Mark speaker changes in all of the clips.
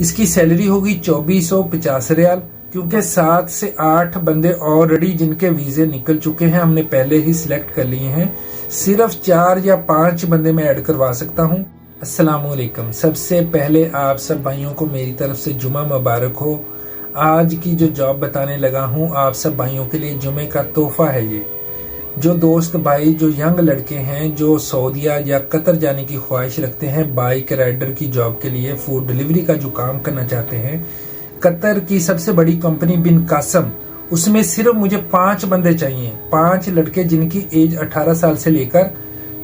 Speaker 1: इसकी सैलरी होगी 2450 रियाल, क्योंकि 7 से 8 बंदे ऑलरेडी जिनके वीजे निकल चुके हैं, हमने पहले ही सिलेक्ट कर लिए हैं। सिर्फ 4 या 5 बंदे मैं ऐड करवा सकता हूं। अस्सलाम वालेकुम। सबसे पहले आप सब भाइयों को मेरी तरफ से जुमा मुबारक हो। आज की जो जॉब बताने लगा हूं आप सब भाइयों के लिए जुमे का तोहफा है। ये जो दोस्त भाई जो यंग लड़के हैं जो सऊदीया या कतर जाने की ख्वाहिश रखते हैं बाइक राइडर की जॉब के लिए, फूड डिलीवरी का जो काम करना चाहते हैं, कतर की सबसे बड़ी कंपनी बिन कासम, उसमें सिर्फ मुझे 5 बंदे चाहिए। 5 लड़के जिनकी एज 18 साल से लेकर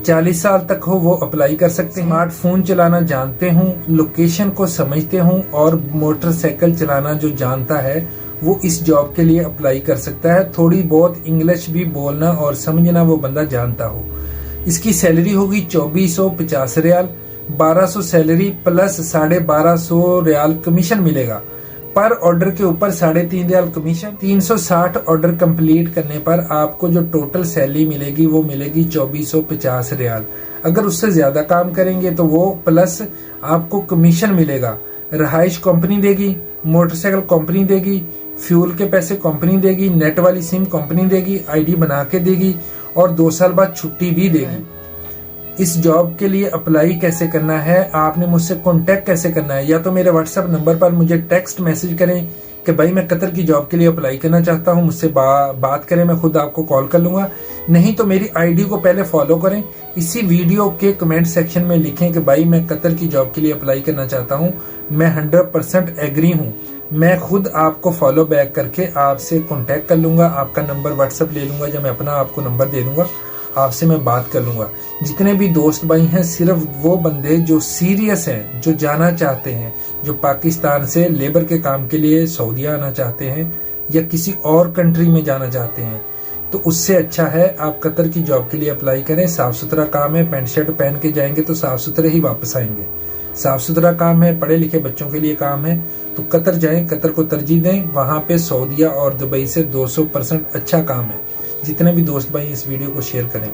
Speaker 1: 40 साल तक हो, वो अप्लाई कर सकते हैं। स्मार्टफोन चलाना जानते हूँ, लोकेशन को समझते हूँ और मोटरसाइकिल चलाना जो जानता है वो इस जॉब के लिए अप्लाई कर सकता है। थोड़ी बहुत इंग्लिश भी बोलना और समझना वो बंदा जानता हो। इसकी सैलरी होगी 2450 riyal, 1200 salary plus 1250 riyal commission मिलेगा। पर ऑर्डर के ऊपर 3.5 रियाल कमीशन। 360 ऑर्डर कंप्लीट करने पर आपको जो टोटल सैलरी मिलेगी वो मिलेगी 2450 रियाल। अगर उससे ज्यादा काम करेंगे तो वो प्लस आपको कमीशन मिलेगा। रहाइश कंपनी देगी, मोटरसाइकिल कंपनी देगी, फ्यूल के पैसे कंपनी देगी, नेट वाली सिम कंपनी देगी, आईडी बना के देगी और 2 साल बाद छुट्टी भी देगी। इस जॉब के लिए अप्लाई कैसे करना है, आपने मुझसे कांटेक्ट कैसे करना है, या तो मेरे व्हाट्सएप नंबर पर मुझे टेक्स्ट मैसेज करें कि भाई मैं कतर की जॉब के लिए अप्लाई करना चाहता हूं, मुझसे बात करें, मैं खुद आपको कॉल कर लूंगा। नहीं तो मेरी आईडी को पहले फॉलो करें, इसी वीडियो के कमेंट सेक्शन में लिखें कि भाई मैं कतर की जॉब के लिए अप्लाई करना चाहता हूं, मैं 100% एग्री हूं। मैं खुद आपको फॉलो बैक करके आपसे कांटेक्ट कर लूंगा, आपका नंबर व्हाट्सएप ले लूंगा, या मैं अपना आपको नंबर दे दूंगा, आपसे मैं बात कर लूंगा। जितने भी दोस्त भाई हैं, सिर्फ वो बंदे जो सीरियस हैं, जो जाना चाहते हैं, जो पाकिस्तान से लेबर के काम के लिए सऊदीया आना चाहते हैं या किसी और कंट्री में जाना चाहते हैं, तो उससे अच्छा है आप कतर की जॉब के लिए अप्लाई करें। साफ सुथरा काम है, पैंट शर्ट पहन के जाएंगे तो साफ सुथरे ही वापस आएंगे। साफ सुथरा काम है, पढ़े लिखे बच्चों के लिए काम है, तो कतर जाएं, कतर को तरजीह दें। वहां पे सऊदीया और दुबई से 200% अच्छा काम है। जितने भी दोस्त भाई इस वीडियो को शेयर करें।